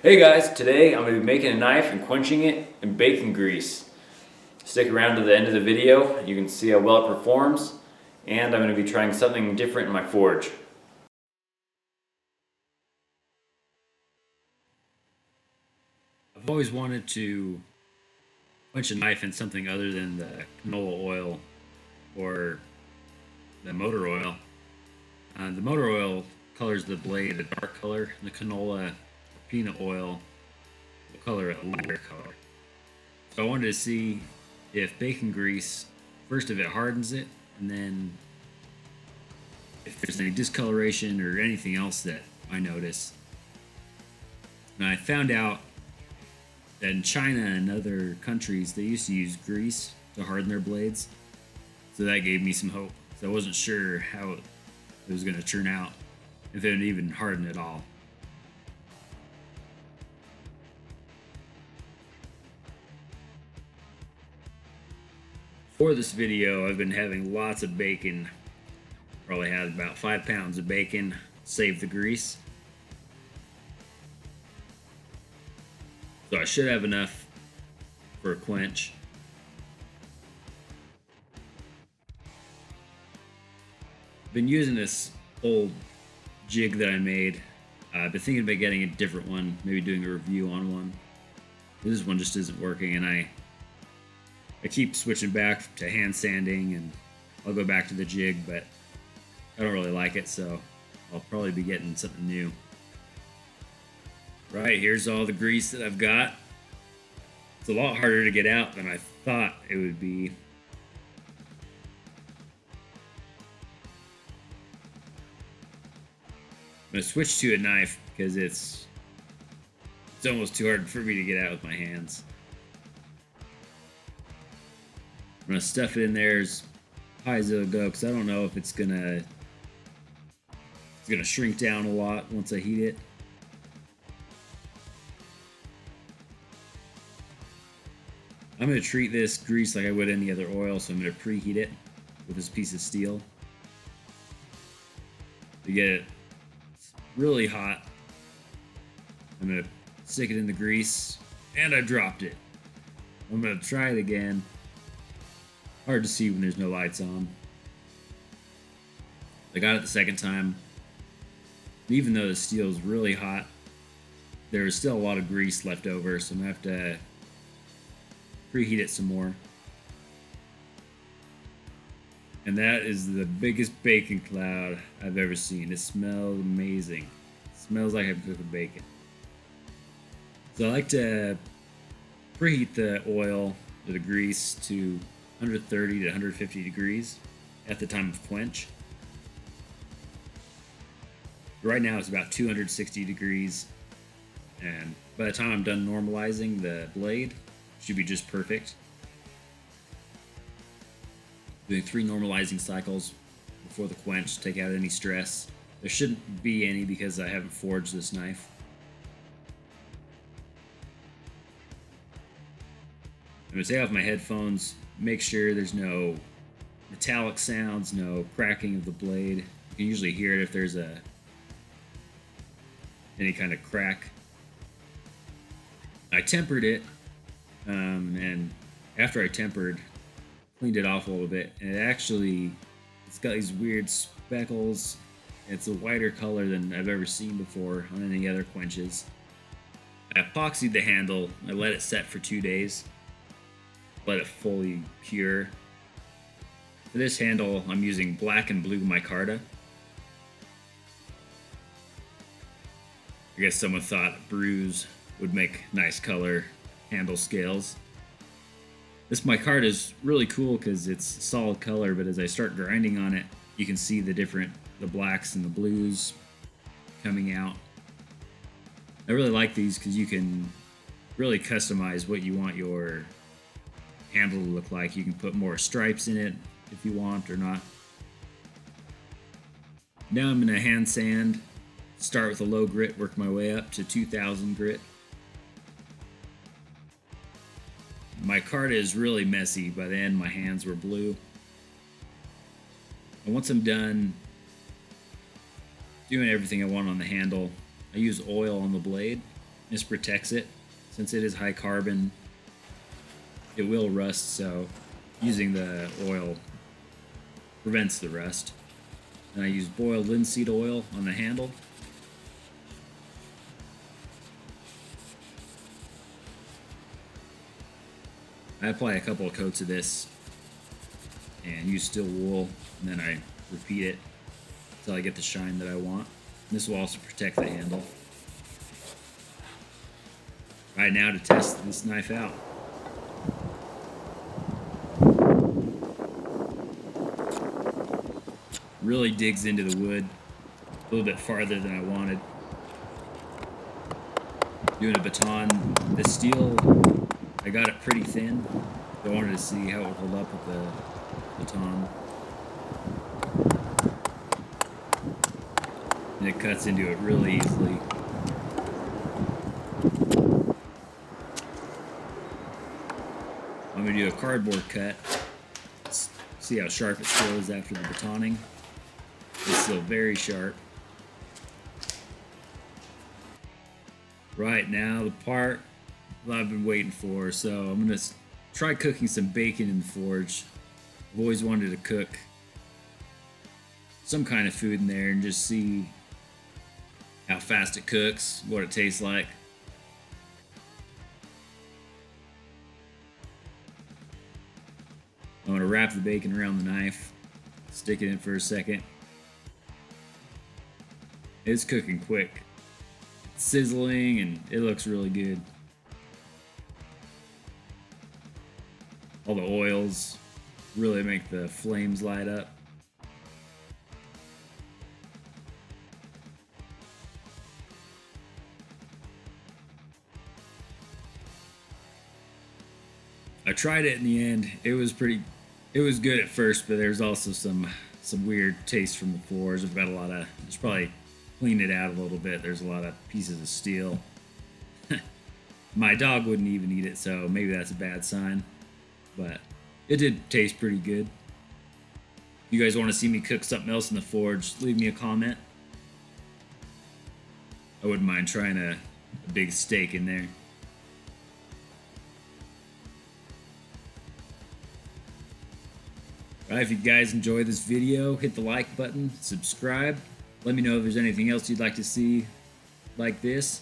Hey guys, today I'm going to be making a knife and quenching it in bacon grease. Stick around to the end of the video, you can see how well it performs, and I'm going to be trying something different in my forge. I've always wanted to quench a knife in something other than the canola oil or the motor oil. The motor oil colors the blade a dark color, and the canola or peanut oil will color it a lighter color. So I wanted to see if bacon grease, first if it hardens it, and then if there's any discoloration or anything else that I notice. And I found out that in China and other countries, they used to use grease to harden their blades. So that gave me some hope. So I wasn't sure how it was going to turn out, if it would even harden at all. For this video, I've been having lots of bacon. Probably had about 5 pounds of bacon. Save the grease. So I should have enough for a quench. I've been using this old jig that I made. I've been thinking about getting a different one, maybe doing a review on one. This one just isn't working, and I keep switching back to hand sanding, and I'll go back to the jig, but I don't really like it, so I'll probably be getting something new. Right, here's all the grease that I've got. It's a lot harder to get out than I thought it would be. I'm going to switch to a knife because it's almost too hard for me to get out with my hands. I'm going to stuff it in there as high as it'll go because I don't know if it's going to shrink down a lot once I heat it. I'm going to treat this grease like I would any other oil, so I'm going to preheat it with this piece of steel to get it really hot. I'm going to stick it in the grease, and I dropped it. I'm going to try it again. Hard to see when there's no lights on. I got it the second time. Even though the steel is really hot, there's still a lot of grease left over, so I'm going to have to preheat it some more. And that is the biggest bacon cloud I've ever seen. It smells amazing. It smells like I'm cooking bacon. So I like to preheat the oil or the grease to 130 to 150 degrees at the time of quench. Right now it's about 260 degrees, and by the time I'm done normalizing the blade, it should be just perfect. Doing 3 normalizing cycles before the quench to take out any stress. There shouldn't be any because I haven't forged this knife. I'm going to take off my headphones, make sure there's no metallic sounds, no cracking of the blade. You can usually hear it if there's any kind of crack. I tempered it, and after I tempered, cleaned it off a little bit, and it's got these weird speckles. It's a whiter color than I've ever seen before on any other quenches. I epoxied the handle. I let it set for 2 days. Let it fully cure. For this handle, I'm using black and blue micarta. I guess someone thought bruise would make nice color handle scales. This micarta is really cool because it's solid color, but as I start grinding on it, you can see the blacks and the blues coming out. I really like these because you can really customize what you want your handle to look like. You can put more stripes in it if you want or not. Now I'm going to hand sand. Start with a low grit, work my way up to 2000 grit. My micarta is really messy. By the end, my hands were blue. And once I'm done doing everything I want on the handle, I use oil on the blade This protects it. Since it is high carbon, it will rust, so using the oil prevents the rust. And I use boiled linseed oil on the handle. I apply a couple of coats of this and use steel wool, and then I repeat it until I get the shine that I want. And this will also protect the handle. Right now, to test this knife out. Really digs into the wood a little bit farther than I wanted. Doing a baton, the steel, I got it pretty thin. I wanted to see how it would hold up with the baton. And it cuts into it really easily. I'm going to do a cardboard cut. See how sharp it still is after the batoning. It's still very sharp. Right now, the part that I've been waiting for. So I'm going to try cooking some bacon in the forge. I've always wanted to cook some kind of food in there and just see how fast it cooks, what it tastes like. I'm going to wrap the bacon around the knife, stick it in for a second. It's cooking quick. It's sizzling and it looks really good. All the oils really make the flames light up. I tried it in the end. It was good at first, but there's also some weird taste from the forge. I've got just probably clean it out a little bit. There's a lot of pieces of steel. My dog wouldn't even eat it, so maybe that's a bad sign. But it did taste pretty good. If you guys want to see me cook something else in the forge, leave me a comment. I wouldn't mind trying a big steak in there. Alright, if you guys enjoyed this video, hit the like button, subscribe. Let me know if there's anything else you'd like to see like this.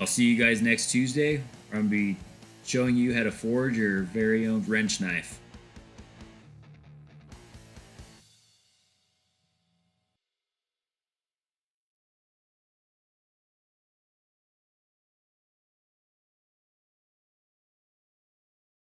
I'll see you guys next Tuesday, where I'm going to be showing you how to forge your very own wrench knife.